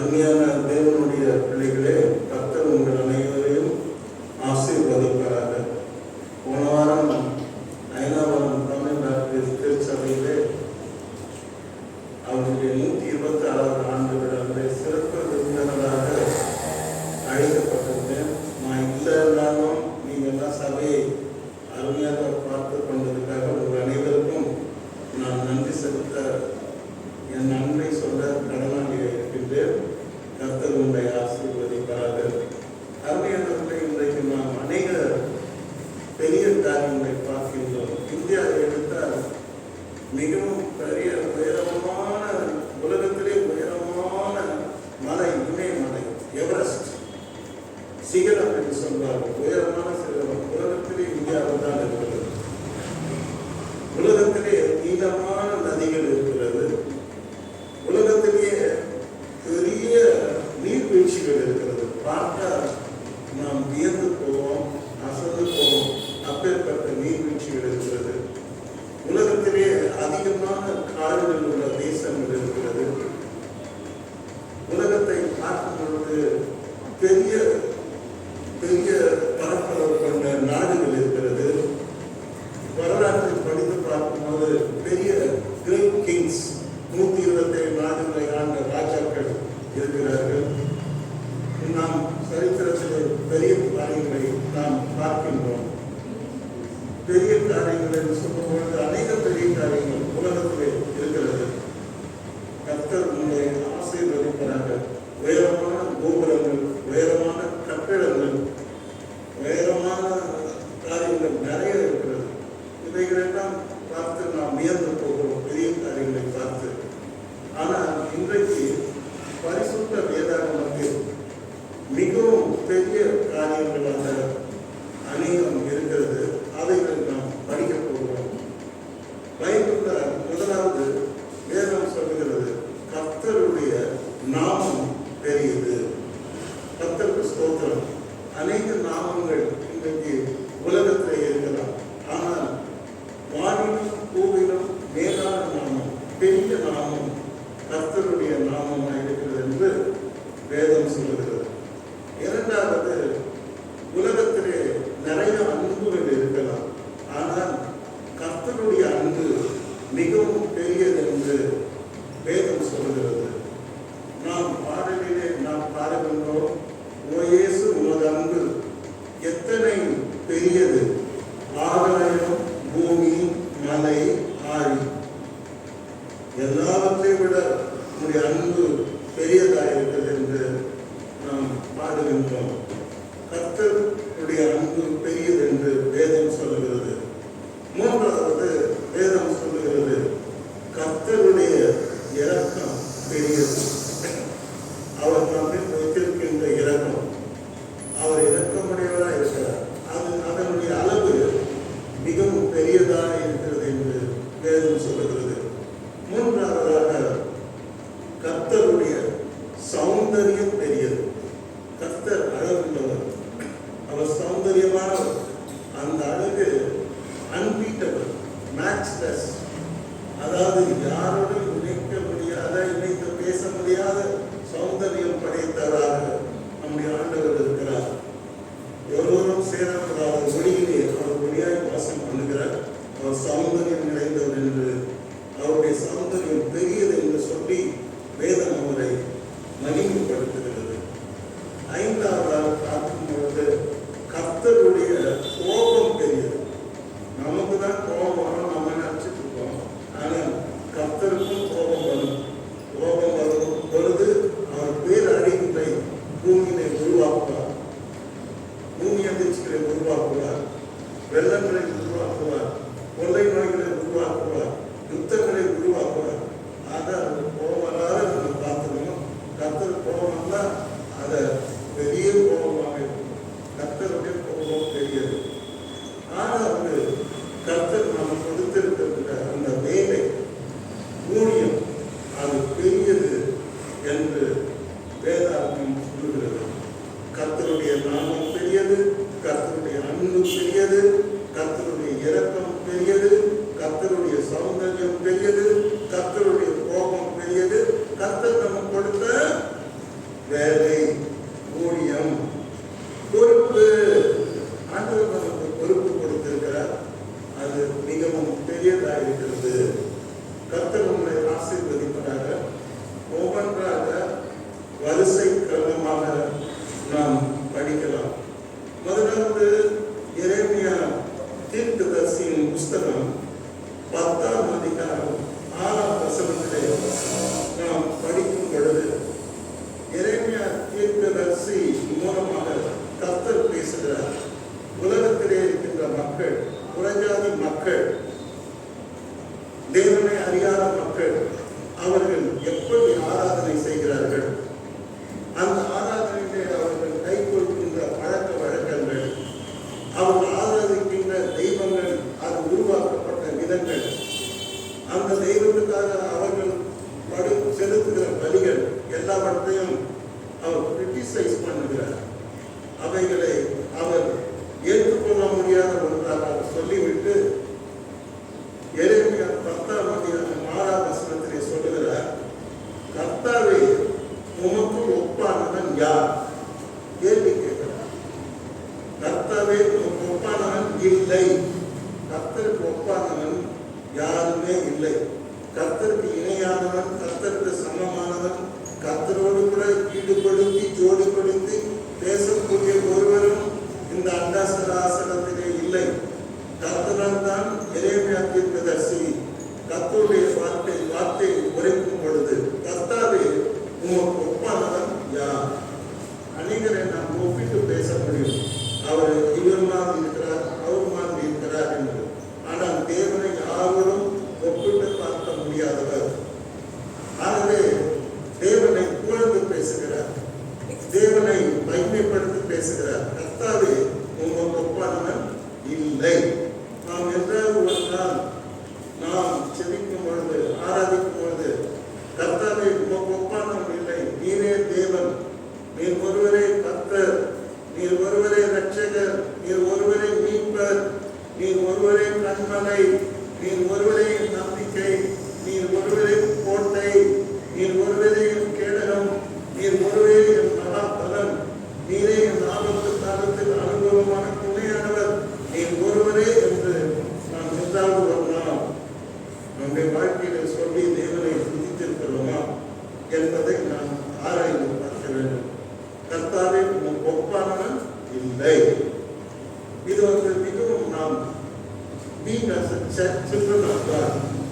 அருமையான தேவனுடைய பிள்ளைகளே, கர்த்தர் உங்கள் அனைவரையும் ஆசீர்வதிப்பாராக. போன வாரம் ஐநாவரம் தமிழ் பாப்டிஸ்ட் திருச்சபையிலே அவருடைய 126வது ஆண்டு விழாவிலே சிறப்பு விருந்தினராக அழைக்கப்பட்டிருந்தேன். நான் இல்லைன்னாலும் நீங்கள் எல்லாம் சபையை அருமையாக பார்த்து கொண்டதுக்காக உங்கள் அனைவருக்கும் நான் நன்றி செலுத்த என் நன்மை சொல்ல கடனாக இருக்கின்றேன். கர்த்தர் உங்களை ஆசீர்வதிப்பாராக. அருமையானவர்களை, இன்றைக்கு நாம் அநேக பெரிய காரியங்களை பார்க்கின்றோம். இந்தியாவை எடுத்தால் மிகவும் பெரிய உயரமான, உலகத்திலே உயரமான மலை, இமயமலை எவரெஸ்ட் சிகரம் என்று சொல்வார்கள். உயரமான சிகரம் உலகத்திலே இந்தியாவில் தான் இருக்கிறது. உலகத்திலே நீளமான நதிகள் இருக்கிறது. உலகத்திலேயே பெரிய நீர்வீழ்ச்சிகள் இருக்கிறது. பார்த்தா நாம் வியந்து போவோம், அசந்து போவோம். அப்பேற்பட்ட நீர்வீழ்ச்சிகள் இருக்கிறது. உலகத்திலே அதிகமான காடுகள் உள்ள தேசங்கள் இருக்கிறது. உலகத்தை பார்க்கும் பொழுது பெரிய பெரிய பரப்பளவு கொண்ட நாடுகள் இருக்கிறது. வரலாற்றை படித்து பார்க்கும்போது பெரிய கிரேட் கிங்ஸ், 127 நாடுகளை ஆண்ட ராஜாக்கள் இருக்கிறார்கள். நாம் சரித்திரத்தில் பெரிய காரியங்களை நாம் பார்க்கின்றோம். பெரிய காரியங்கள் என்று சொல்லும்பொழுது அநேக பெரிய காரியங்கள் உலகத்திலே இருக்கிறது. கர்த்தர் உங்களை ஆசீர்வதிப்பாராக. உயரமான கோபுரங்கள், உயரமான கட்டிடங்கள், உயரமான காரியங்கள் நிறைய இருக்கிறது. இவைகளெல்லாம் பார்த்து நாம் வியந்து போகிறோம், பெரிய காரியங்களை பார்த்து. ஆனால் இன்றைக்கு பரிசுத்த வேதாகமத்தில் மிகவும் பெரிய காரியங்களாக அநேகம் இருக்கிறது. அவைகளை நாம் படிக்க போகிறோம். பைபிளில் முதலாவது வேதம் சொல்லுகிறது, கர்த்தருடைய நாமம் பெரியது. கர்த்தருக்கு ஸ்தோத்திரம். அநேக நாமங்கள் இன்றைக்கு உலகத்தில் இருக்கலாம். ஆனால் வானிலும் பூவிலும் மேலான நாமம், பெரிய நாமம் கர்த்தருடைய நாமமாக இருக்கிறது என்று வேதம் சொல்லுகிறது. இரண்டாவது, உலகத்திலே நிறைய அன்புகள் இருக்கலாம். ஆனால் கர்த்தருடைய அன்பு மிகவும் பெரியது என்று வேதம் சொல்லுகிறது. நாம் பாடலிலே நாம் பாடுகின்றோம், ஓ இயேசு உமது அன்பு எத்தனை பெரியது, ஆகாயம் பூமி மலை ஆழி எல்லாவற்றை விட உங்களுடைய அன்பு பெரியதாக இருக்கிறது என்று நாம் பாடுகின்றோம். கர்த்தருடைய அன்பு பெரியது என்று வேதம் சொல்லுகிறது. மூன்றாவது, வேதம் சொல்லுகிறது, கர்த்தருடைய இரக்கம் பெரியது. அவர் நம்மில் வைத்திருக்கின்ற இரக்கம், அவர் இரக்கமுடையவராக இருக்கிறார். அதனுடைய அளவு மிகவும் பெரியதாக இருக்கிறது என்று வேதம் சொல்லுகிறது. மூன்றாவதாக, கர்த்தருடைய சௌந்தரியம் பெரியது. கர்த்தர் அழகுள்ளவர், அவர் சௌந்தரியமானவர். அந்த அழகு அன்பீட்டவர், மேட்ச்லெஸ். அதாவது யாரோடு இணைக்க முடியாத, இணைத்து பேச முடியாத சௌந்தரியம் படைத்தவராக நம்முடைய ஆண்டவர் இருக்கிறார். எவரோரும் சேரக்கூடாத ஒளியிலே அவர் ஒளியாய் வாசம் பண்ணுகிறார். அவர் சௌந்தரியம் நிறைந்தவர் என்று, அவருடைய சௌந்தரியம் பெரியது என்று சொல்லி வேதம் அவரை மகிமைப்படுத்துகிறது. ஐந்தாவது பார்க்கும் பொழுது, கர்த்தருடைய கோபம் பெரியது. நமக்கு தான் கோபம் வரும், நம்ம நினைச்சிட்டு இருக்கோம். ஆனால் கர்த்தருக்கும் கோபம் வரும். கோபம் வரும் பொழுது அவர் பேரழிவுகளை பூமியிலே உருவாக்குவார். பூமி அதிர்ச்சிகளை உருவாக்குவார், வெள்ளங்களை உருவாக்குவார், கொள்ளை நோய்களை உருவாக்குவார், யுத்தங்களை உருவாக்குவார். ஆனால் கோபமாக நம்ம பார்த்துக்கணும். கர்த்தர் கோபம் தான் அதை பெரிய கோபமாக இருக்கும். கர்த்தருடைய கோபம் பெரியது. ஆனாவது கர்த்தர் நாம் கொடுத்திருக்கிற அந்த வேலை, ஊழியம், அது பெரியது என்று வேதாகமம் சொல்லுகிறது. கர்த்தருடைய நாமம் பெரியது, கர்த்தருடைய அன்பு பெரியது, கர்த்தருடைய இரண்டாவது எரேமியா தீர்க்கதரிசியின் புஸ்தகம் 10ஆம் அதிகாரம் 6ஆம் வசனத்திலே நாம் படிக்கும் பொழுது எரேமியா தீர்க்கதரிசி மூலமாக கர்த்தர் பேசுகிறார். உலகத்திலே இருக்கின்ற மக்கள், புறஜாதி மக்கள், தேவனை அறியாத மக்கள், அவர்கள் எப்படி ஆராதனை செய்கிறார்கள், அந்த ஆராதனையிலே அவர்கள் கைக்கொள்கின்ற பழக்க வழக்கங்கள், அவர்கள் ஆராதிக்கின்ற தெய்வங்கள், அது உருவாக்கப்பட்ட விதங்கள், அந்த தெய்வத்துக்காக அவர்கள் செலுத்துகிற பலிகள் எல்லாவற்றையும் அவர் கிரிட்டிசைஸ் பண்ணுகிறார். அவைகளை அவர் ஏற்றுக்கொள்ள முடியாத ஒன்றாக சொல்லிவிட்டு எரேமியா 10ஆம் அதிகாரம் 6ஆம் வசனத்திலே சொல்லுகிறார், கர்த்தாவே உமக்கு ஒப்பானவன் யார்? கேள்வி கேட்கிறார். கர்த்தாவே உமக்கு ஒப்பானவன் இல்லை. கர்த்தருக்கு ஒப்பானவன் யாருமே இல்லை. கர்த்தருக்கு இணையானவன், கர்த்தருக்கு சமமானவன், கர்த்தரோடு கூட ஈடுபடுத்தி ஜோடிப்படுத்தி பேசக்கூடிய ஒருவரும் இந்த அண்டாசராசனத்திலே இல்லை. கர்த்தரால் தான் எரேமியா தீர்க்கதரிசி கர்த்தருடைய வார்த்தை உரைக்கும் பொழுது, கர்த்தாவே உமக்கு ஒப்பானவன் யார்? அநேகரை நாம் ஒப்பிட்டு பேச முடியும். அவர் இவர் மாதிரி இருக்கிறார், அவர் மாதிரி இருக்கிறார் என்று. ஆனால் தேவனை யாரும் ஒப்பிட்டு பார்க்க முடியாதவர். ஆகவே தேவனை புகழ்ந்து பேசுகிறார், தேவனை மகிமைப்படுத்தி பேசுகிறார். கர்த்தாவே உமக்கு ஒப்பானவன் இல்லை. நாம் என்றாவது ஒரு நாள் நாம் செபிக்கும் பொழுது, ஆராதிக்கும் பொழுது, கர்த்தாவே உமக்கு ஒப்பானவன் இல்லை, நீரே தேவன், நீர் ஒருவரே கர்த்தர், நீர் ஒருவரே ரட்சகர், நீர் ஒருவரே மீட்பர், நீர் ஒருவரே கண்மலை, நீர் ஒருவரே நம்பிக்கை, நீர் ஒருவரே கோட்டை, நீர் ஒருவரே என் கேடகம், நீர் ஒருவரே என் மகாபலன், நீரே என் ஆபத்து காலத்தில் அனுபவமான துணையானவர், நீர் ஒருவரே என்று நாம் என்றாவது ஒரு நாள் நம்முடைய வாழ்க்கையில சொல்லி தேவனை துதித்திருக்கிறோமா என்பதை நாம் ஆராய்ந்து பார்க்க வேண்டும். கர்த்தாவே உமக்கு ஒப்பானவன் இல்லை. இது மிகவும் நாம்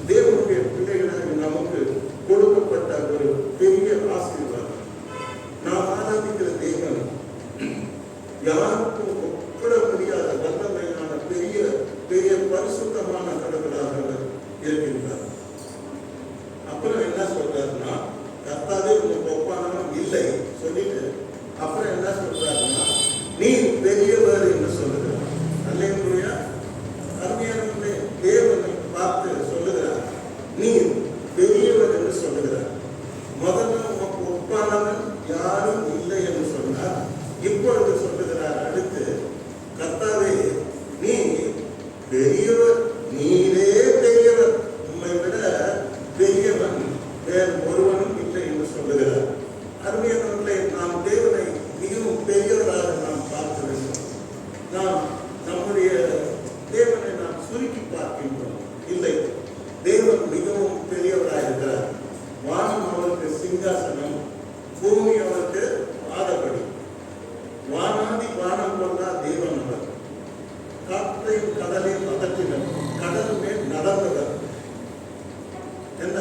தேவனுடைய பிள்ளைகளாக நமக்கு கொடுக்கப்பட்ட ஒரு பெரிய ஆசீர்வாதம். நாம் ஆராதிக்கிற தேவன் யாருக்கும் ஒப்பிட முடியாத வல்லமையான பெரிய பெரிய பரிசுத்தமான கடவுளாக இருக்கின்றார். அப்புறம் என்ன சொல்றாருன்னா, கர்த்தாவே உனக்கு ஒப்பானவன் இல்லை சொல்லிட்டு அப்புறம் என்ன சொல்றாருன்னா, நீ பெரியவர் என்று சொல்லுகிறார். அல்லேலூயா. அருமையானவர்களே, தேவனை பார்த்து சொல்லுகிறார், நீ பெரியவர் என்று சொல்லுகிறார். முதல்ல உனக்கு ஒப்பானவன் யாரும் இல்லை என்று சொன்னார். இப்பொழுது சொல்லுகிறார், அடுத்து கர்த்தாவே நீ பெரியவர், நீரே பெரியவர், உம்மை விட பெரியவன் வேறு ஒருவனும் இல்லை என்று சொல்லுகிறார். அருமையானவர்களே, நாம் தேவனை மிகவும் பெரியவராக நாம் பார்க்க வேண்டும். நாம் நம்முடைய தேவனை நாம் சுருக்கி பார்க்கின்றோம். இல்லை, தேவன் மிகவும் பெரியவராக இருக்கிறார். வானம் அவருக்கு சிங்காசனம், பூமி அவருக்கு ஆதபடி. வானாதி வானம் கொண்டா தேவன் அவர். காற்றையும் கடலையும் அகற்றினர், கடல் மேல் நடந்தவர். என்ன?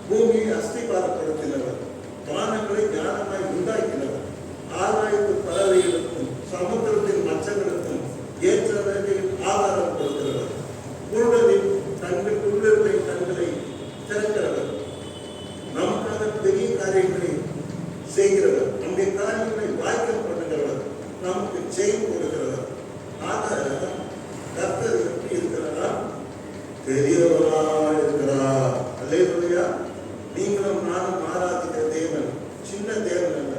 பூமியை அஸ்திபாரப்படுத்தினவர், வானங்களை ஞானமாய் உண்டாக்கினவர், ஆராய்ந்து பறவைகளுக்கும் சமுத்திரத்தின் மச்சங்களுக்கும் ஏற்ற வேலையில் ஆதாரம் கொடுக்கிறவர், குருடரின் கண்களை திறக்கிறவர், நமக்காக பெரிய காரியங்களை செய்கிறவர், நம்முடைய காரியங்களை வாய்க்க பண்ணுகிறவர், நமக்கு ஜெயம் கொடுக்கிறவர். ஆக கர்த்தர் எப்படி இருக்கிறார்? பெரியவராக இருக்கிறார். அல்லேலூயா. நீங்களும் நானும் ஆராதிக்கிற தேவன் சின்ன தேவன் அல்ல.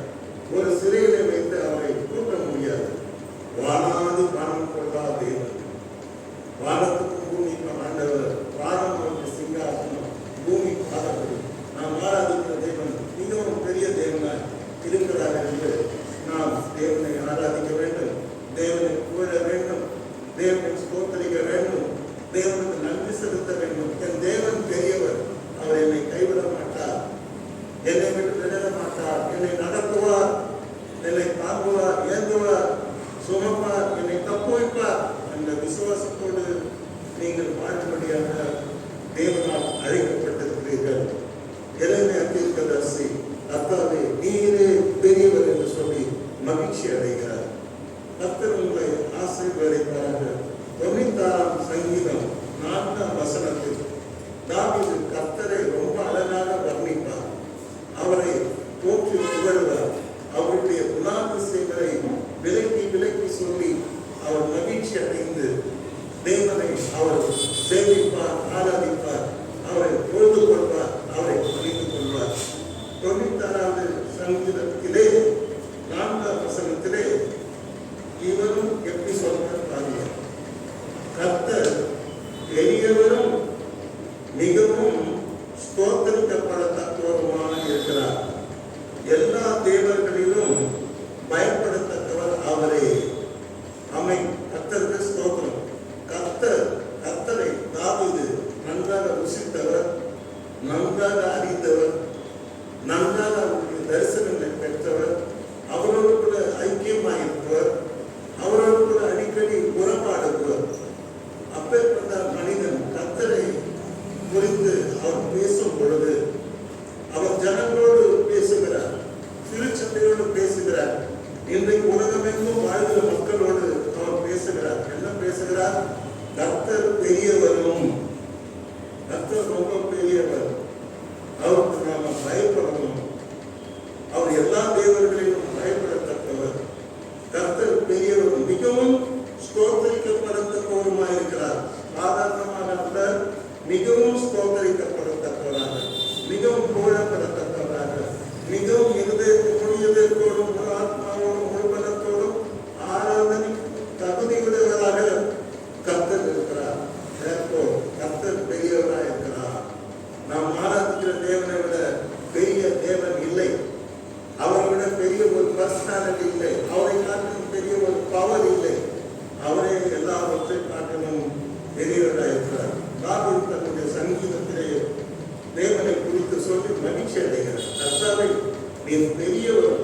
ஒரு சிறையில வைத்து அவரை கூட்ட முடியாது. வானாதி வானம் கொள்ளா தேவன், வானத்துக்கு பூமிக்கு ஆண்டவர், வானம் அவருக்கு சிங்காசனம், பூமி ஆதபடி. நாம் ஆராதிக்கிற தேவன் மிகவும் பெரிய தேவனாய் இருக்கிறார் என்று நாம் தேவனை ஆராதிக்க வேண்டும், தேவனை புகழ வேண்டும், தேவனை ஸ்தோத்திரிக்க வேண்டும், தேவனுக்கு நன்றி செலுத்த வேண்டும். என் தேவன் பெரியவர், அவர் என்னை கைவிட மாட்டார், என்னை விட்டு விலக மாட்டார், என்னை நடத்துவார், என்னை தாங்குவார், ஏந்துவார், சுமப்பார். ஆசீர்வதிப்பார்கள். 96ஆம் சங்கீதம் 4ஆம் வசனத்தில் தாவீது கர்த்தரை ரொம்ப அழகாக வர்ணிப்பார். அவரை போற்றி புகழ்வார். அவருடைய குணாதிசயங்களை விலக்கி விலக்கி சொல்லி அவர் மகிழ்ச்சி அடைந்து தேவனை அவர் சேவிப்பார், ஆராதிப்பார், அவரை பொழுது கொள்வார், அவரை பணிந்து கொள்வார். 96வது சங்கீதத்திலே 4ஆம் வசனத்திலே இவரும் எப்படி சொல்றார் பாருங்க. கர்த்தர் பெரியவரும் மிகவும் ஸ்தோத்தரிக்கப்படத்தக்கவருமாக இருக்கிறார். எல்லா தேவர்களிலும் பயப்படத்தக்கவர் அவரே. கர்த்தருக்கு ஸ்தோத்திரம். கர்த்தரை தாவீது நன்றாக ருசித்தவர், நன்றாக அறிந்தவர், நன்றாக அவருடைய தரிசனங்களை பெற்றவர், அவரோடு கூட ஐக்கியமாயிருப்பவர், அவரோடு கூட அடிக்கடி உறவாடுபவர். அப்பேற்பட்ட மனிதன் கர்த்தரை குறித்து அவர் பேசும் பொழுது அவர் ஜனங்களோடு பேசுகிறார், திருச்சபையோடு பேசுகிறார். இன்றைக்கு உலகமெங்கும் வாழ்கிற மக்களோடு அவர் பேசுகிறார். என்ன பேசுகிறார்? கர்த்தர் பெரியவரும், கர்த்தர் ரொம்ப பெரியவர், அவருக்கு நாம பயப்படணும், அவர் எல்லா தேவர்களிலும் பயப்படத்தக்கவர். கர்த்தர் பெரியவரும் மிகவும் ஸ்தோத்தரிக்கப்படத்தக்கவருமாயிருக்கிறார். சாதாரணமான அல்ல, மிகவும் ஸ்தோத்தரிக்கப்படத்தக்கவராக, மிகவும் புகழப்படத்தக்கவராக, மிகவும் இருதயத்தோடும் முழு ஆத்மாவோடும் முழு பலத்தோடும் ஆராதனை தகுதியுடையவராக கர்த்தர் இருக்கிறார். கர்த்தர் பெரியவராக இருக்கிறார். நாம் ஆராதிக்கிற தேவனை விட பெரிய தேவன் இல்லை. அவரை விட பெரிய ஒரு பர்சனாலிட்டி இல்லை. அவரை காட்டிலும் பெரிய ஒரு பவர் இல்லை. அவரே எல்லாவற்றை காட்டிலும் பெரியவராக இருக்கிறார். தாவீது தன்னுடைய சங்கீதத்திலே தேவனை குறித்து சொல்லி மகிழ்ச்சி அடைகிறார். கர்த்தாவே, நீர் பெரியவர்,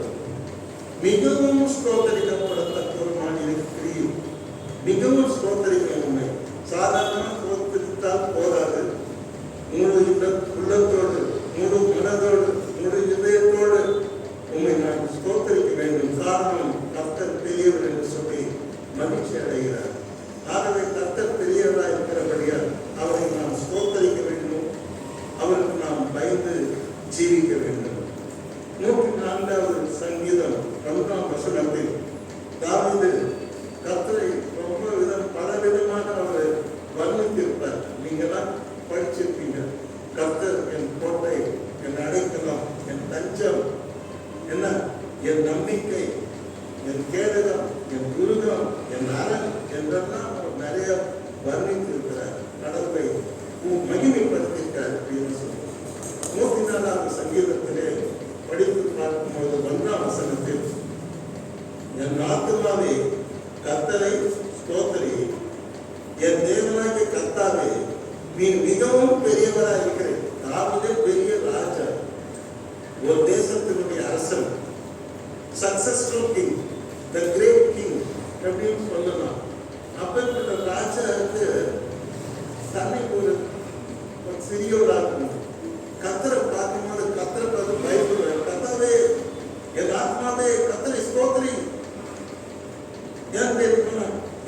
மிகவும் ஸ்தோத்தரிக்கப்படத்தக்கவருமான இருக்கிறீர். மிகவும் ஸ்தோத்தரிக்க உண்மை. சாதாரணமாக ஸ்தோத்தரித்தால் போதாது. உங்களுடைய உள்ளத்தோடு, முழு மனதோடு, முழு இதயத்தோடு உண்மை நான் ஸ்தோத்தரிக்க வேண்டும். காரணம் கர்த்தர் பெரியவர் என்று சொல்லி மகிழ்ச்சி அடைகிறார். ஆகவே கர்த்தர் பெரியவராக இருக்கிறபடியால் அவரை நாம் ஸ்தோத்தரிக்க வேண்டும், அவருக்கு நாம் பயந்து ஜீவிக்க வேண்டும். 104வது சங்கீதம் 1ஆம் வசனத்தில் தாவீது கர்த்தரை பல விதமாக அவர் வர்ணித்திருப்பார். நீங்களாம் படிச்சிருப்பீங்க. கர்த்தர் என் கோட்டை, என் அடைக்கலம், என் தஞ்சம், என்ன என் நம்பிக்கை, என் கேடகம், என் துருகம், என் அரண் என்றெல்லாம் அவர் நிறைய வர்ணித்திருக்கிறார். கடவுளை மகிமைப்படுத்தியிருக்கிறார். 104வது சங்கீதத்திலே படித்து பார்க்கும்போது 1ஆம் வசனத்தில் என் ஆத்துமாவே கர்த்தரை ஸ்தோத்திரி, என் தேவனாகிய கர்த்தாவே நீ மிகவும் பெரியவராக இருக்கிறேன். தாவீதே பெரிய ராஜா, ஒரு தேசத்தினுடைய அரசன், successful king, the great king அப்படின்னு சொல்லலாம். அப்பேற்பட்ட ராஜாவுக்கு தன்னை ஒரு சிறியோராகணும். கர்த்தரை பார்க்கும்போது கர்த்தரை பார்த்து பயப்படுவார். கர்த்தாவே என் ஆத்மாவே கர்த்தரை ஸ்தோத்திரி,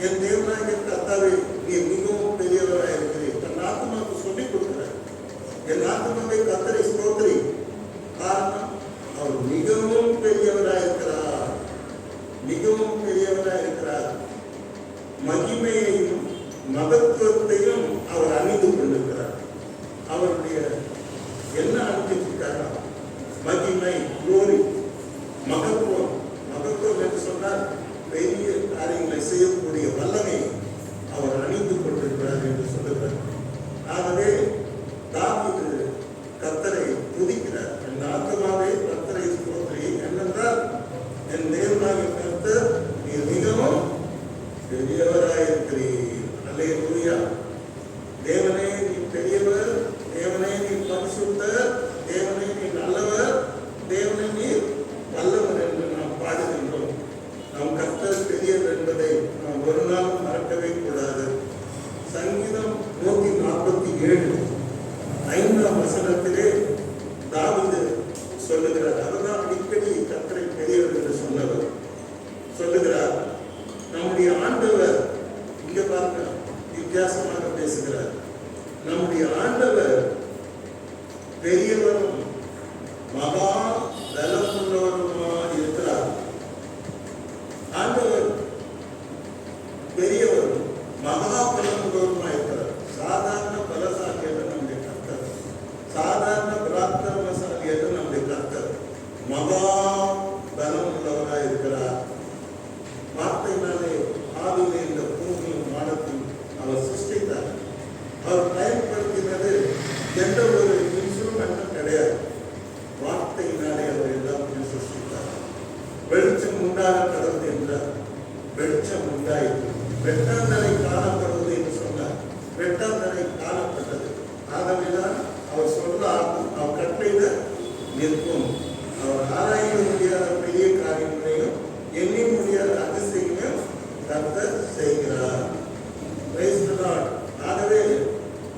என் தேவனாகிய கர்த்தாவே நீ மிகவும் பெரியவராக இருக்கிறீர். தன் ஆத்மாவுக்கு சொல்லிக் கொடுக்கிறார். என் ஆத்மாவை கர்த்தரை ஸ்தோத்திரி. காரணம் அவர் மிகவும் பெரியவராக இருக்கிறார், மிகவும் பெரியவராக இருக்கிறார். மகிமையையும் மகத்துவத்தையும் அவர் அணிந்து கொண்டிருக்கிறார். அவருடைய என்ன அணிஞ்சிருக்காரா? மகிமை, குளோரி, மகத்துவம். மகத்துவம் என்று சொன்னால் பெரிய காரியங்களை செய்யக்கூடிய வல்லமை அவர் அணிந்து கொண்டிருக்கிறார் என்று சொல்லுகிறார். ஆகவே தாவீது கர்த்தரை துதிக்கிறார். என் ஆத்மாவே கர்த்தரை ஸ்தோத்திரி. என்னென்றால் என் தேவனாகிய கர்த்தர் நீர் மிகவும் பெரியவராயிருக்கிறீர். அல்லேலூயா. தேவனே நீ பெரியவர், தேவனே நீ பரிசுத்தர், தேவனே நீ நல்லவர், தேவனே நீர் வல்லவர் என்று நாம் பாடுகின்றோம். நாம் கர்த்தர் பெரியவர் என்பதை நாம் ஒரு நாளும் மறக்கவே கூடாது. சங்கீதம் 147 5ஆம் வசனத்திலே தாவீது சொல்லுகிறார். அதுதான் அடிக்கடி கர்த்தரை பெரியவர் என்று சொன்னவர். சொல்லுகிறார், நம்முடைய ஆண்டவர் நம்முடைய ஆண்டவர் பெரியவரும் மகா பலமுள்ளவருமா இருக்கிறார். ஆண்டவர் பெரியவரும் மகா பலமுள்ளவருமா இருக்கிறார். சாதாரண பலசாலி என்று நம்முடைய கர்த்தர், சாதாரண பராக்கிரமசாலி என்று நம்முடைய கர்த்தர் மகா பலம் உள்ளவராக இருக்கிறார். வார்த்தையினாலே ஆதியிலே இந்த பூமியும் வானத்தையும் அவர் சிருஷ்டித்தார். அவர் பயன்படுத்தினது எந்த ஒரு இன்ஸ்ட்ருமெண்ட்டும் கிடையாது. வார்த்தையினாலே அவர் எல்லாத்தையும் சிருஷ்டித்தார். வெளிச்சம் உண்டாக கடவுள் என்றார், வெளிச்சம் உண்டாயிற்று. வெட்டாந்தரை காணப்படுவது என்று சொன்னார், வெட்டாந்தரை காணப்பட்டது. ஆகவேதான் அவர் சொல்ல அவர் கட்டளையிட நிற்கும். அவர் ஆராய முடியாத பெரிய காரியங்களையும் எண்ணி முடியாத அதிசயங்களையும் கர்த்தர் செய்கிறார். ஆகவே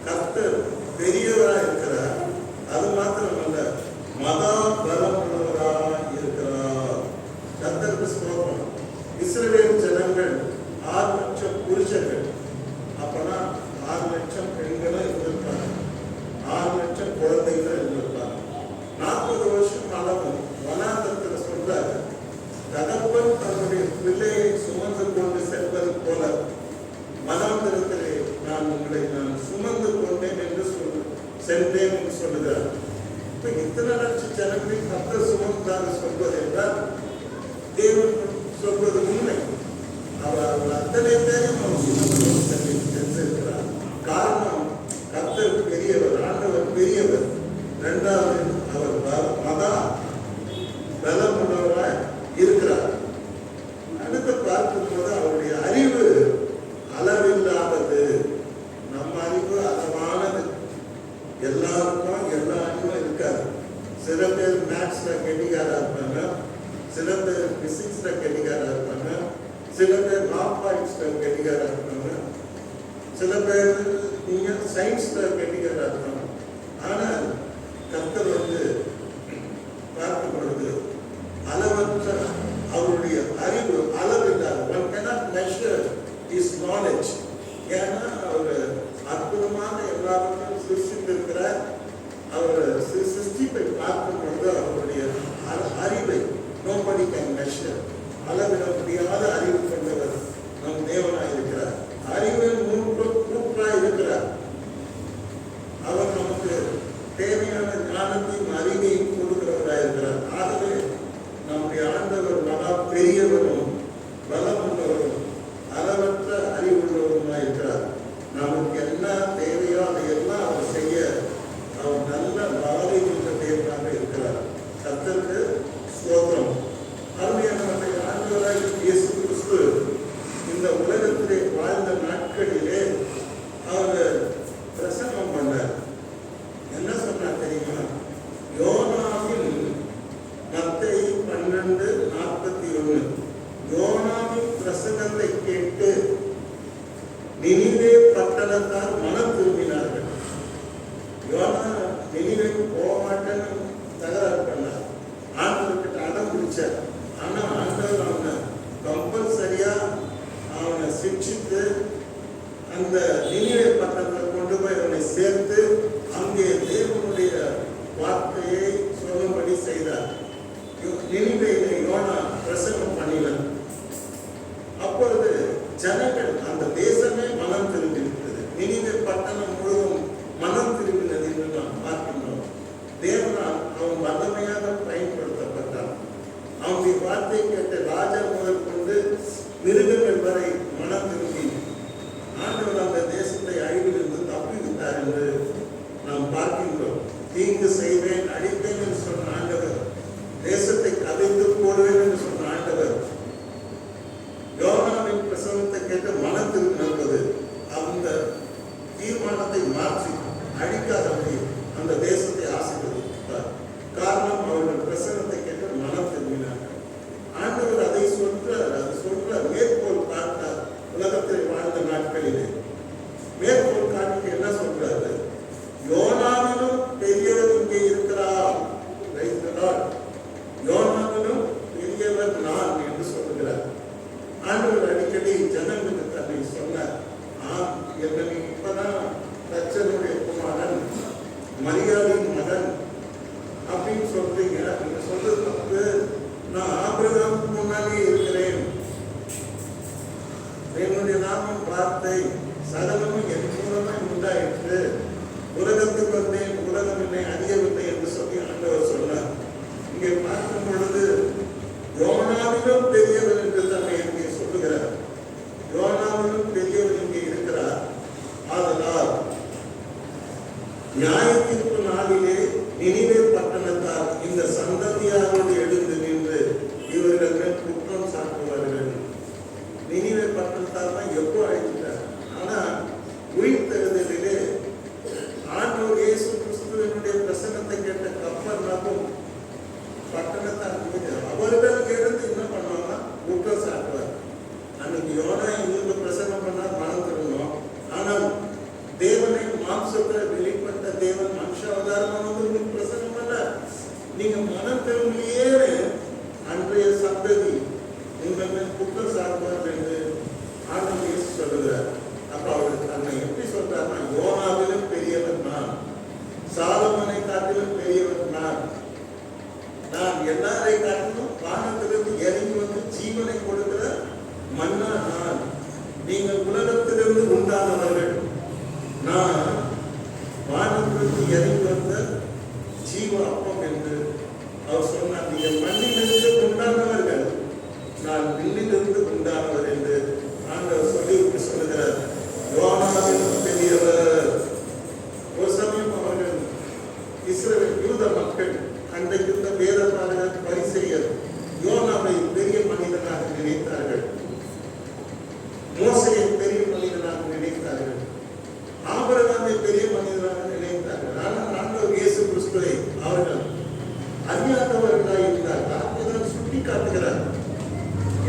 கர்த்தர் பெரியவராக இருக்கிறார். அது மாத்திரமல்ல, மகா பலம் உள்ளவராக இருக்கிறார். கர்த்தருக்கு ஸ்தோத்திரம். இஸ்ரவேல் ஜனங்கள் 6 லட்சம் புருஷர்கள், அப்பனா 6 லட்சம் பெண்களும் இருந்திருப்பாங்க, 6 லட்சம் குழந்தைகளும் இருந்திருப்பாங்க. 40 வருஷம் காலமும் வனாந்தரத்தில் சொல்றாரு, தகப்பன் தன்னுடைய பிள்ளையை சுமந்து கொண்டு செல்வது போல வனாந்தரத்திலே நான் உங்களை சுமந்து கொண்டேன் என்று சென்றேன் என்று சொல்லுகிறார். இப்ப இத்தனை லட்சம் ஜனங்களை கர்த்தர் சுமந்தாக சொல்வது என்றால் தேவன் சொல்வது உண்மை. அவர் அத்தனை பேரையும் அவர் சுமந்து சென்றிருக்கிறார். காரணம், கர்த்தர் பெரியவர், ஆண்டவர் பெரியவர். இரண்டாவது, அவர் மகா பலம் உள்ளவராய் இருக்கிறார். அடுத்து பார்க்கும்போது அவருடைய அறிவு அளவில்லாதது. நம்ம அறிவு அளவானது. எல்லாருக்கும் எல்லா அறிவும் இருக்காது. சில பேர் மேத்ஸ்ல கெட்டிக்காரா இருப்பாங்க, சில பேர் பிசிக்ஸ்ல கெட்டிக்காரா இருப்பாங்க, சில பேர் மார்க்ஸ்ல கெட்டிக்காரா இருப்பாங்க, சில பேர் நீங்க சயின்ஸ்ல கெட்டிக்காரா இருப்பாங்க. ஆனால் கர்த்தர் பார்க்கும் பொழுது அளவற்ற அவருடைய அறிவு அளவில்லாத. One cannot measure his knowledge. ஏன்னா அவர் அற்புதமான எல்லாவற்றையும் சிருஷ்டித்திருக்கிறார். அவர் சிருஷ்டிப்பை பார்க்கும் பொழுது அவருடைய அறிவை nobody can measure. அளவிட முடியாத அறிவு கொண்டவர் நம் தேவனாய் இருக்கிறார். அறிவில் மூன்றாய் இருக்கிறார். அவர் நமக்கு தேவையான ஞானத்தையும் அறிவையும் கொடுக்கிறவராய் இருக்கிறார். ஆகவே நம்முடைய ஆண்டவர் மகா பெரியவரும் பலம் உள்ளவரும் அளவற்ற அறிவுள்ளவருமாய் இருக்கிறார். நமக்கு என்ன தேவையோ அதையெல்லாம் அவர் செய்ய அவர் நல்ல வாழை உள்ள தேவனாக இருக்கிறார். கர்த்தருக்கு ஸ்தோத்திரம். அருமையான நம்முடைய ஆண்டவராய் இயேசு கிறிஸ்து இந்த உலகத்திலே வாழ்ந்த நாட்களிலே அவர் பிரசங்கம் பண்ணார். என்ன சொன்னார் தெரியுமா? யோனாவின் மத்தேயு 12:41 யோனாவின் பிரசங்கத்தை கேட்டு நினிவே பட்டணத்தார் மனம் திரும்பினார்கள். யோனா நினிவேக்கு போக மாட்டேன்னு தகராறு பண்ணார். ஆண்டவர்கிட்ட அடம் பிடிச்சார். ஆனா ஆண்டவர் அவனை கம்பல்சரியா அவனை சிக்ஷித்து அந்த நினிவே பட்டணத்தில் கொண்டு போய் அவனை சேர்த்து அங்கே தேவனுடைய வார்த்தையை சொல்லும்படி செய்தார். நினிவேயிலே யோனா பிரசங்கம் பண்ணினார். அப்பொழுது ஜனங்கள், அந்த தேசமே மனம் திரும்பியிருக்கிறது. நினிவே பட்டணம் முழுவதும் மனம் திரும்பினது என்று நாம் பார்க்கின்றோம். தேவனால் அவன் வல்லமையாக பயன்படுத்தப்பட்டான். அவனுடைய வார்த்தை கேட்ட ராஜா முதல் கொண்டு மிருகங்கள் வரை மனம் திரும்பி ஆண்டவர் அந்த தேசத்தை அழிவிலிருந்து தப்பிவிட்டார் என்று நாம் பார்க்கின்றோம். தீங்கு செய்வேன், அடிப்பேன் என்று சொன்ன ஆண்டவர், தேசத்தை கதைத்து போடுவேன் என்று சொன்ன ஆண்டவர், யோனாவின் பிரசவத்தை கேட்டு மனம் திரும்பினது அந்த தீர்மானத்தை மாற்றி அழிக்காதபடி அந்த தேசத்தை ஆசீர்வதித்தார். காரணம், அவர்கள் பிரசவத்தை கேட்டு மனம் திரும்பினார்கள். ஆண்டவர் அதை சொல்ற மேற்கோள் காட்டார். உலகத்தில் வாழ்ந்த நாட்களிலே மேற்கோள் காட்டி என்ன சொல்றாரு? யோனாவிலும் பெரியவர் இங்கே இருக்கிறார். யோனாவிலும் பெரியவர் நான் என்று சொல்லுகிறார். ஆண்டவர் அடிக்கடி ஜனங்களுக்கு தன்னை சொன்னார். என்ன இப்பதான் தச்சனுடைய மரியாதையின் மகன் அப்படின்னு சொல்றீங்க. நீங்க சொல்றது தப்பு. நான் ஆபிரகாமுக்கு முன்னாலே இருக்கிறேன். என்னுடைய நாமம் வார்த்தை, சகலமும் என் மூலமாய் உண்டாயிற்று. உலகத்துக்கு வந்தேன், உலகம் என்னை அறியவில்லை என்று சொல்லி ஆண்டவர் சொன்னார். இங்கே பார்க்கும் பொழுது யோனாவிலும் பெரியவர் என்று தன்னை இங்கே சொல்லுகிறார். யோனாவிலும் பெரியவர் இங்கே இருக்கிறார். ஆதலால் நியாயத்தீர்ப்பு நாளிலே நினிவே பட்டணத்தார் இந்த சந்ததியாரோடு எழுந்து நின்று இவர்கள் மேல் குற்றம் சாட்டுவார்கள். நினிவே பட்டணத்தார் தான் எப்போ அழைத்தார். ஆனா உயிர்த்தெழுதலிலே ஆண்டவர் இயேசு கிறிஸ்துவினுடைய பிரசன்னத்தை கேட்ட கப்பர்நகூம் பட்டணத்தார் அவர்கள் எழுந்து என்ன பண்ணுவாங்க, குற்றம் சாட்டுவார். அன்னைக்கு யோனா இவங்க பிரசன்னம் பண்ணார், மனம் திரும்பணும். ஆனால் தேவனை மாம்சத்தை வெளிப்பட்ட தேவன் மனுஷாவதாரமாக வந்து பிரசன்னம் பண்ண நீங்க மனம் திரும்பியே அன்றைய சந்ததி உங்கள் மேல் குற்றம் சாட்டுவார் என்று ஆண்டவர் இயேசு சொல்லுகிறார். அப்ப அவருக்கு தன்னை எப்படி சொல்றாருன்னா, யோனாவிலும் பெரியவர் நான், சாலமோனை காட்டிலும் பெரியவர் நான், நான் எல்லாரை காட்டிலும் வானத்திலிருந்து இறங்கி வந்து ஜீவனை கொடுக்கிற மன்னா நான், நீங்கள் உலகத்திலிருந்து உண்டானவர்கள், நான் வானத்திலிருந்து இறங்கி வந்த ஜீவ அப்பம் என்று அவர் சொன்னார். நீங்கள் மண்ணிலிருந்து உண்டானவர்கள், நான் விண்ணிலிருந்து உண்டானவர் என்று ஆண்டவர் சொல்லி சொல்லுகிறார். யோனாவிலும் பெரியவர். ஒரு சமயம் அவர்கள் இஸ்ரவேல் யூத மக்கள் அன்றைக்கு இருந்த வேத பாடகர் பரிசேயர் யோனாவை பெரிய மனிதனாக நினைத்தார்கள், மோசேயை பெரிய மனிதனாக நினைத்தார்கள், ஆபிரகாமை பெரிய மனிதனாக நினைத்தார்கள். ஆனால் ஆண்டவர் இயேசு கிறிஸ்துவை அவர்கள் அறியாதவர்களாக இருந்தார்கள். அப்போதான் சுட்டி காட்டுகிறார்,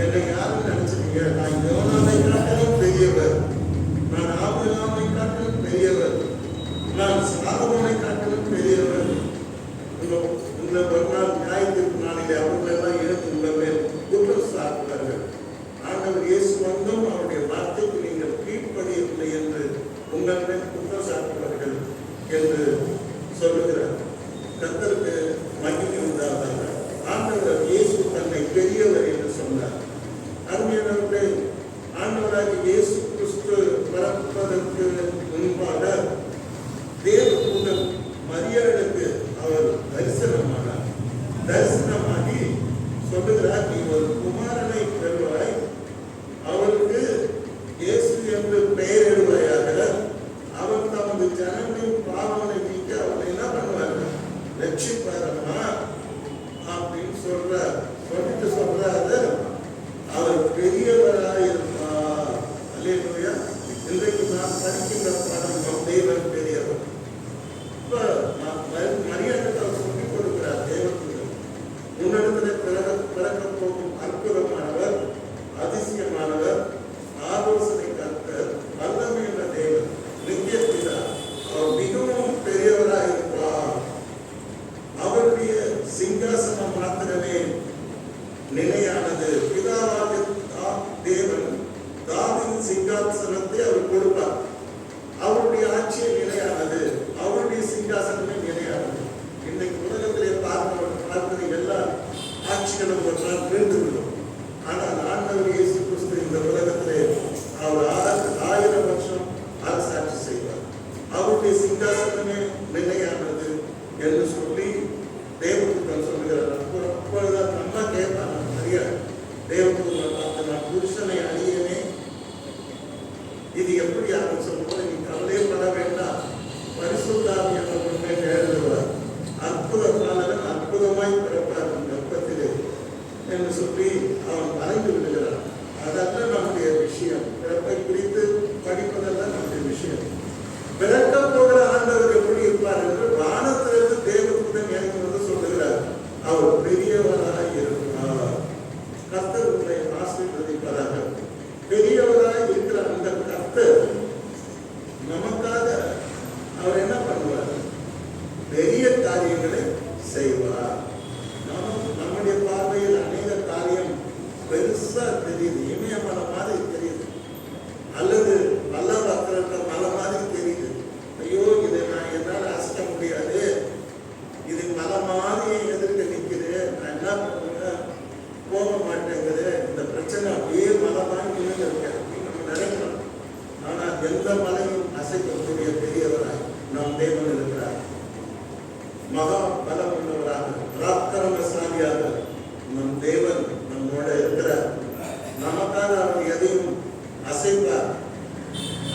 என்னை யாரும் நினைச்சிருக்கீங்க, நான் யோனாவை காட்டிலும் பெரியவர், நான் ஆபிரகாமை காட்டிலும் பெரியவர், நான் சாலமோனை காட்டிலும் பெரியவர். இந்த ஒரு நாள் நியாயத்திற்கு நாளிலே அவர்கள் எல்லாம் எழுந்து உள்ள மேல் குற்றம் சாட்டுவார்கள். ஆண்டவர் இயேசு வந்தும் அவருடைய வார்த்தைக்கு நீங்கள் கீழ்ப்படியவில்லை என்று உங்கள் மேல் குற்றம் சாட்டுவார்கள் என்று சொல்லுகிறார். கர்த்தருக்கு மகிமை உண்டாவதாக. ஆண்டவர் இயேசு தன்னை பெரியவர் என்று சொன்னார். அருமையானவர்களே, ஆண்டவராகிய இயேசு கிறிஸ்து பிறப்பதற்கு முன்பாக தேவதூதன் மரியாளுக்கு அவர் தரிசனமானார். தரிசனமாகி சொல்லுகிறார், நீ ஒரு குமாரனை பெறுவாய், அவருக்கு இயேசு என்று பெயரிடுவாயாக, அவர் தமது ஜனங்களின் பாவங்களை நீக்க அவனை என்ன பண்ணுவாங்க, ரட்சிப்பாரம்மா அப்படின்னு சொல்றார். சொல்லிட்டு சொல்றாரு, அவர் பெரியவராக இருப்பார். அல்லேலூயா. இன்றைக்கு நான் படிக்கின்ற பாடம் தேவன் பெரியவர். இப்ப மரியாதைக்கு அவர் சொல்லிக் கொடுக்கிறார், தேவத்துடன் உன்னிடத்தில் பிறக்க போகும் அற்புதமானவர், அதிசயமானவர், ஆலோசனை கர்த்தர், வல்லமையுள்ள தேவன், நித்திய பிதா, அவர் மிகவும் பெரியவராக இருப்பார். அவருடைய சிங்காசனம் மாத்திரமே நிலையானது. பிதாவாக தேவன் தாவீதின் சிங்காசனத்தை அவர் கொடுப்பார். அவருடைய ஆட்சியை நிலையானது, அவருடைய சிங்காசனமே நிலையானது. இன்னைக்கு உலகத்திலே பார்ப்பது எல்லா ஆட்சிகளும் ஒரு நாள் வீழ்ந்துவிடும். ஆனால் ஆண்டவர் இயேசு கிறிஸ்து இந்த உலகத்திலே அவர் 1000 வருஷம் அரசாட்சி செய்வார். அவருடைய சிங்காசனமே நிலையானது என்று சொல்லி தேவதூதன் சொல்லுகிறார். அப்பொழுதுதான் நம்ம கேட்பாங்க, சரியா? தேவதூதன் பார்த்து, நான் புருஷனை அணியனே, இது எப்படி ஆகும்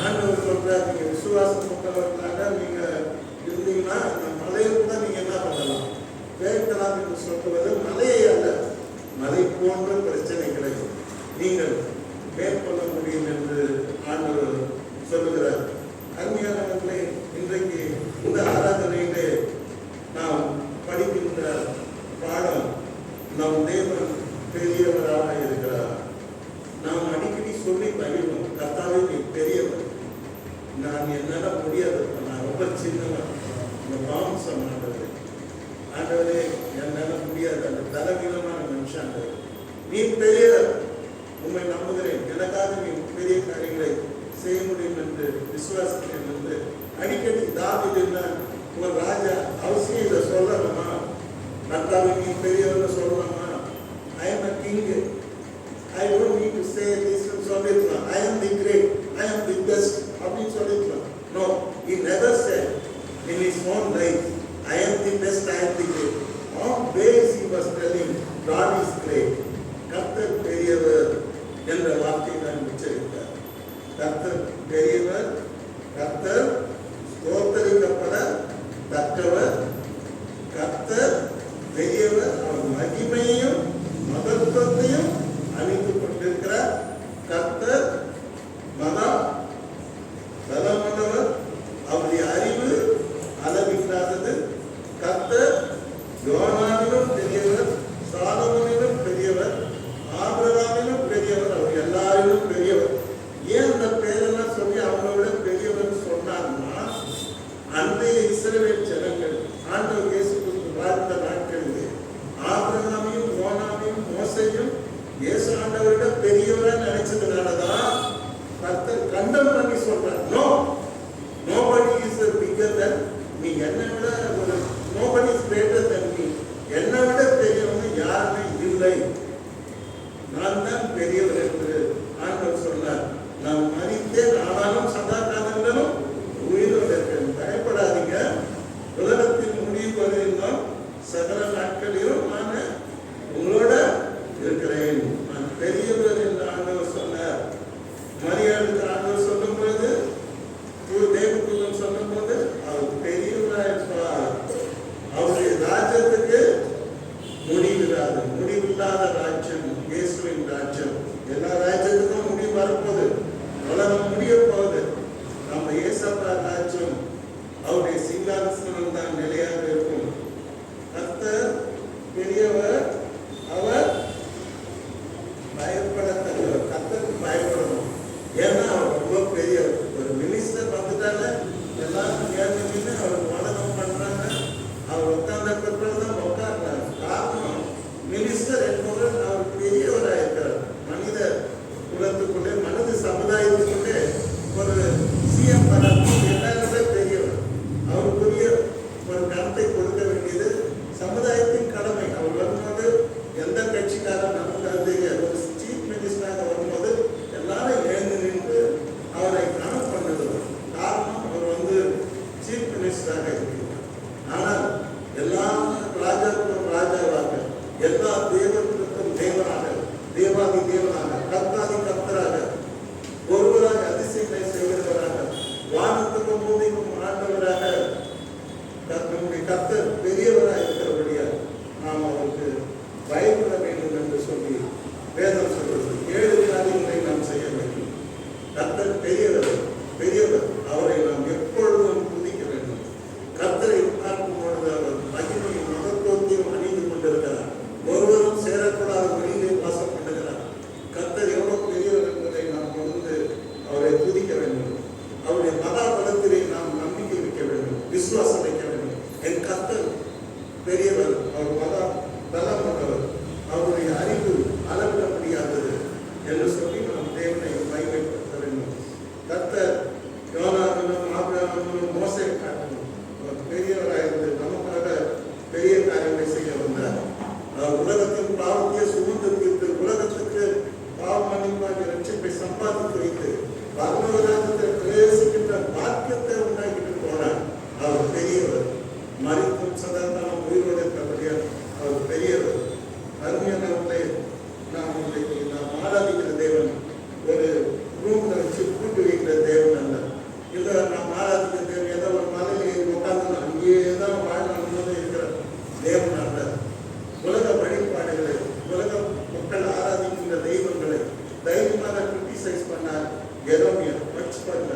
ஆண்டவர் சொல்றார், நீங்க விசுவாசம் கொண்டவர்களாக நீங்க இருந்தீங்கன்னா இந்த மலையை கூட நீங்க என்ன பண்ணலாம், கேட்கலாம் என்று சொல்வது மலையை அல்ல, மலை போன்ற பிரச்சனைகளை நீங்கள் மேற்கொள்ள முடியும் என்று ஆண்டவர் சொல்லுகிறார். அருமையானவர்களே, இன்றைக்கு இந்த ஆராதனையிலே நாம் படிக்கின்ற பாடம், நம் தேவன் பெரியவராக இருக்கிறார். நாம் அடிக்கடி சொல்லி பகிர்வோம், கர்த்தாவே நீ பெரியவர், நான் என்னால் முடியாது, நான் ரொம்ப சின்னவன், இந்த மாம்சம் ஆண்டவரே, ஆண்டவரே என்னால் முடியாது, அந்த தலைவீனமான மனுஷன் ஆண்டவர், நீ பெரியவர், உண்மை நம்புகிறேன், எனக்காக நீ பெரிய காரியங்களை செய்ய முடியும் என்று விசுவாசிக்கிறேன் என்று அடிக்கடி தாவீது என்ன ஒரு ராஜா அவசியம் இதை சொல்லணுமா, கர்த்தாவே நீ பெரியவர்னு சொல்லணுமா, I am a king, I don't need to say this and சொல்லிருக்கலாம், I am the great, I am the best அப்படின்னு சொல்லிருக்கலாம். No, he never said in his own life, I am the best, I am the great. Always he was telling God is great. கர்த்தர் பெரியவர் என்ற வார்த்தையை நான் உச்சரித்தார். கர்த்தர் பெரியவர், கர்த்தர் ஸ்தோத்தரிக்கப்பட தக்கவர், கர்த்தர் பெரியவர், அவர் மகிமையையும் மகத்துவத்தையும் அணிந்து கொண்டிருக்கிறார். கர்த்தர் மகா பலமுள்ளவர், அவருடைய அறிவு அளவில்லாதது. கர்த்தர் யோனாவிலும் பெரியவர், சாலமோனிலும் பெரியவர், ஆபிரகாமிலும் பெரியவர், அவர் எல்லாரிலும் பெரியவர். ஏன் அந்த பேரெல்லாம் சொல்லி அவங்களோட பெரியவர் சொன்னார்னா, அன்றைய இஸ்ரவேல் ஜனங்கள் ஆண்டவர் இயேசு கிறிஸ்து வாழ்ந்த நாட்களிலே ஆபிரகாமையும் யோனாவையும் மோசையும் இயேசு ஆண்டவரோட பெரியவரா நினைச்சதுனாலதான் கர்த்தர் கண்டம் பண்ணி சொல்றார். No, nobody is bigger than me. என்னை விட ஒரு nobody is greater than me. என்னை விட பெரியவங்க யாருமே இல்லை, நான் தான் பெரியவர் என்று ஆண்டவர் சொன்னார். நான் மரித்தேன், ஆனாலும் சதா காலங்களிலும் உயிரோடு இருக்கேன். பயப்படாதீங்க, உலகத்தின் முடிவு வரையிலும் சகல நாட்களிலும் நான் உங்களோட இருக்கிறேன், நான் பெரியவர் என்று ஆண்டவர் சொன்னார். மரியாளுக்கு ஆண்டவர் சொல்லும் பொழுது, தேவதூதன் சொல்லும் போது அவர் பெரியவராக இருப்பார். அவருடைய ராஜ்யத்துக்கு முடிவில்லாத முடிவில்லாத ராஜ்யம் இயேசுவின் ராஜ்யம். எல்லா ராஜ்யத்துக்கும் முடிவு வரப்போகுது, உலகம் முடிய போகுது. நம்ம இயேசப்பா ராஜ்யம் அவருடைய சிங்காசனம் தான் நிலையாக இருக்கும். கர்த்தர் பெரியவர், அவர் பயப்படத்தக்கவர். கர்த்தருக்கு பயப்படணும், ஏன்னா அவர் ரொம்ப பெரியவர். ஒரு மினிஸ்டர் வந்துட்டாங்க, எல்லாரும் ஏற்கனவே அவர் வணக்கம் பண்றாங்க, அவர் உட்கார்ந்த பிறகுதான் உட்கார்றாரு. காரணம், மினிஸ்டர் என்பவர் அவர் பெரியவராக இருக்கிறார். மனித குலத்துக்குள்ளே, மனித சமுதாயத்துக்குள்ளே ஒரு சிஎம் எல்லாருமே பெரியவர். அவருக்குரிய ஒரு கருத்தை கொடுக்க வேண்டியது சமுதாயத்தின் கடமை. அவர் வரும்போது எந்த கட்சிக்காரன் நமக்கு அது ஒரு சீஃப் மினிஸ்டராக வரும்போது எல்லாரும் எழுந்து நின்று அவரை கணக்கு பண்ணது. காரணம், அவர் சீஃப் மினிஸ்டராக இருக்கிறார். ஆனால் எல்லா ராஜாவுக்கும் ராஜாவாக, எல்லா தேவர்களுக்கும் தேவனாக, தேவாதி தேவனாக, கர்த்தாதி கர்த்தராக, ஒருவராக அதிசயங்களை செய்கிறவராக, வானத்துக்கும் பூமிக்கும் ஆண்டவராக நம்முடைய கர்த்தர் பெரியவராக இருக்கிறபடியா நாம் அவருக்கு பயப்பட வேண்டும் என்று சொல்லி வேதம் சொல்வது. 7 காரியங்களை நாம் செய்ய வேண்டும். கர்த்தர் பெரியவர், பெரியவர், அவரை நாம் எப்பொழுதும் துதிக்க வேண்டும். கர்த்தரை பார்க்கும் பொழுது அவர் மகிமையும் மகத்துவத்தையும் அணிந்து கொண்டிருக்கிறார். ஒருவரும் சேரக்கூடாத வழியிலே வாசம் பண்ணுகிறார். கர்த்தர் எவ்வளவு பெரியவர் என்பதை நாம் உணர்ந்து அவரை துதிக்க வேண்டும். அவருடைய மகாபலத்திலே நாம் நம்பிக்கை வைக்க வேண்டும், விசுவாசம் வைக்க வேண்டும். என் கர்த்தர் பெரியவர், அவர் மகா பலம் உள்ளவர், அவருடைய அறிவு அளவிட முடியாதது என்று சொல்லி நாம் தேவனை மகிமைப்படுத்த வேண்டும். கர்த்தர் யோனாவிலும் ஆபிரகாமிலும் மோசே காட்டணும், அவர் பெரியவராயிருந்து நமக்காக பெரிய காரியங்களை செய்ய வந்தார். அவர் உலகத்தின் பாவத்தையே சுமந்து தீர்த்து, உலகத்துக்கு பாவ மன்னிப்பாக ரட்சிப்பை சம்பாதித்து வைத்து பரலோகராஜ்யத்தை பிரவேசிக்கின்ற பாக்கியத்தை உண்டாக்கிட்டு போனார். அவர் பெரியவர். மரித்தும் சதாரணம் உயிரோடு இருக்கிறபடியால் அவர் பெரியவர். அருமையானவர்களை, நாம் இன்றைக்கு நாம் ஆராதிக்கிற தேவன் ஒரு ரூம்ல வச்சு கூட்டு வைக்கிற தேவன் அல்ல. எரோமியா வச்சு பாருங்க,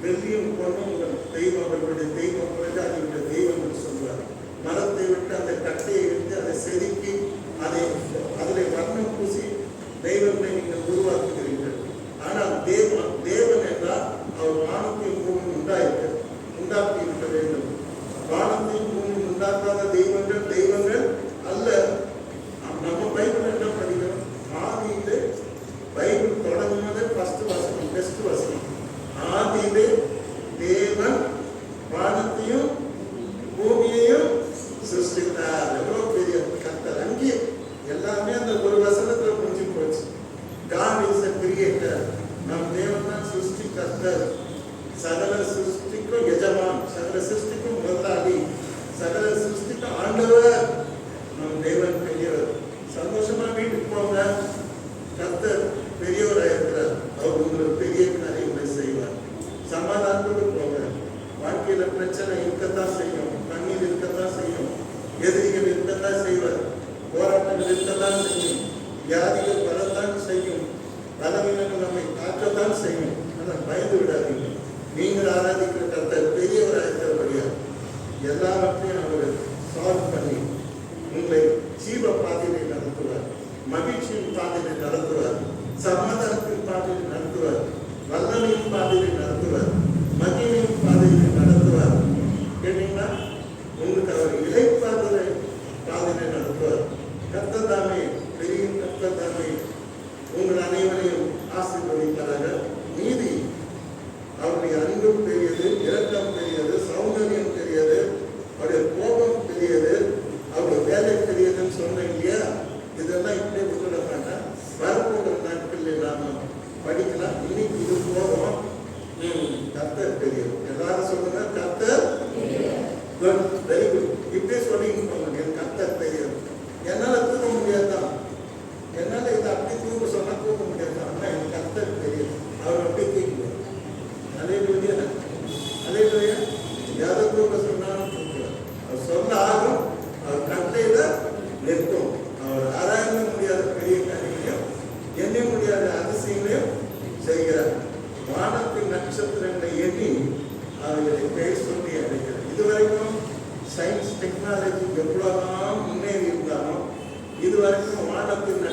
வெள்ளியும் பொண்ணும் உங்கள் தெய்வம், அவர்களுடைய தெய்வம் அவர்களுடைய தெய்வம் என்று சொல்வார். மரத்தை விட்டு அந்த கட்டையை விட்டு அதை செதுக்கி அதில் வர்ணம் பூசி தெய்வத்தை நீங்கள் உருவாக்குகிறீர்கள். ஆனால் தேவன் என்றால் அவர் வானத்தையும் பூமியும் உண்டாக்கி இருக்க வேண்டும். வானத்தையும் பூமியும் உண்டாக்காத தெய்வங்கள் அல்ல. நம்ம பைபிள் என்ன படிக்கிறோம்? ஆதியிலே பைபிள் தொடங்குனது ஃபர்ஸ்ட் வசனம், பெஸ்ட் வசனம். ஆதியிலே தேவன் வானத்தையும் பூமியையும் சிருஷ்டித்தார். எவ்வளவு பெரிய கர்த்தர்! அங்கே எல்லாமே அந்த ஒரு வசனத்துல புரிஞ்சு போச்சு. God is a creator. நம் தேவன் தான் சிருஷ்டிகர்த்தர், சகல சிருஷ்டிக்கும் எஜமான், சகல சிருஷ்டிக்கும் முதலாளி, சகல சிருஷ்டிக்கும் ஆண்டவர். நம் தேவன் பெரியவர். சந்தோஷமா வீட்டுக்கு போங்க, கர்த்தர் பெரியவராக இருக்கிறார். அவர் உங்களுக்கு பெரிய காரியங்களை செய்வார். சமாதானத்தோடு போங்க. வாழ்க்கையில பிரச்சனை இருக்கத்தான் செய்யும், கண்ணீர் இருக்கத்தான் செய்யும், எதிரிகள் இருக்கத்தான் செய்வார், போராட்டங்கள் இருக்கத்தான் செய்யும், வியாதிகள் வரத்தான் செய்யும், பலவீனங்கள் நம்மை தாக்கத்தான் செய்யும். ஆனால் பயந்து விடாதீங்க. நீங்கள் ஆராதிக்கிற கர்த்தர் பெரியவராக இருக்கிறபடியா எல்லாவற்றையும் அவர் சால்வ் பண்ணி உங்களை ஜீவ பாதையை நடத்துவார், மகிழ்ச்சியின் பாதையை நடத்துவார், சமாதானத்தின் பாதையை நடத்துவார், வல்லமையின் பாதையை நடத்துவார், மகிமையின் பாதையை நடத்துவார். கேட்டீங்கன்னா உங்களுக்கு அவர் இலைப்பாதையை நடத்துவார். கர்த்தர் தாமே, பெரிய கர்த்தர் தாமே உங்கள் அனைவரையும் ஆசீர்வதிப்பாராக. நீதி அவருடைய அன்பு பெரியது, இரக்கம் பெரியது, சௌந்தரியம் பெரியது, அவருடைய கோபம் பெரியது, அவருடைய வேலை பெரியதுன்னு சொன்னேன் இல்லையா? இதெல்லாம் இப்படியே விட்டுட மாட்டேன். வரப்போகிற நாட்களில் நாம படிக்கலாம். இன்னைக்கு இது போதும். கர்த்தர் பெரியது. எல்லாரும் சொல்லுங்க, கர்த்தர் வெரி குட். இப்படியே சொல்லிங்க போங்க, கர்த்தர் பெரியது. என்னால தூக்க முடியாதான், என்னால இதை அப்படி தூக்க சொன்னா தூக்க முடியாதான். ஆனா எனக்கு கர்த்தர் பெரியது. அவர் அப்படி தூக்குவார். அலையிலுயா அலையிலுயா. யாரை தூக்க சொன்னாலும் தூக்குவார். அவர் சொல்ல ஆகும், அவர் கட்டையில நிற்கும். அவர் ஆராய முடியாத பெரிய காரியங்களையும் எண்ண முடியாத அதிசயங்களையும் செய்கிறார். வானத்தின் நட்சத்திரங்களை எண்ணி அவர்களை பெயர் சொல்லி அழைக்கிறார். இதுவரைக்கும் சயின்ஸ் டெக்னாலஜி எவ்வளவுதான் முன்னேறி இருந்தாலும் இதுவரைக்கும் வானத்தின்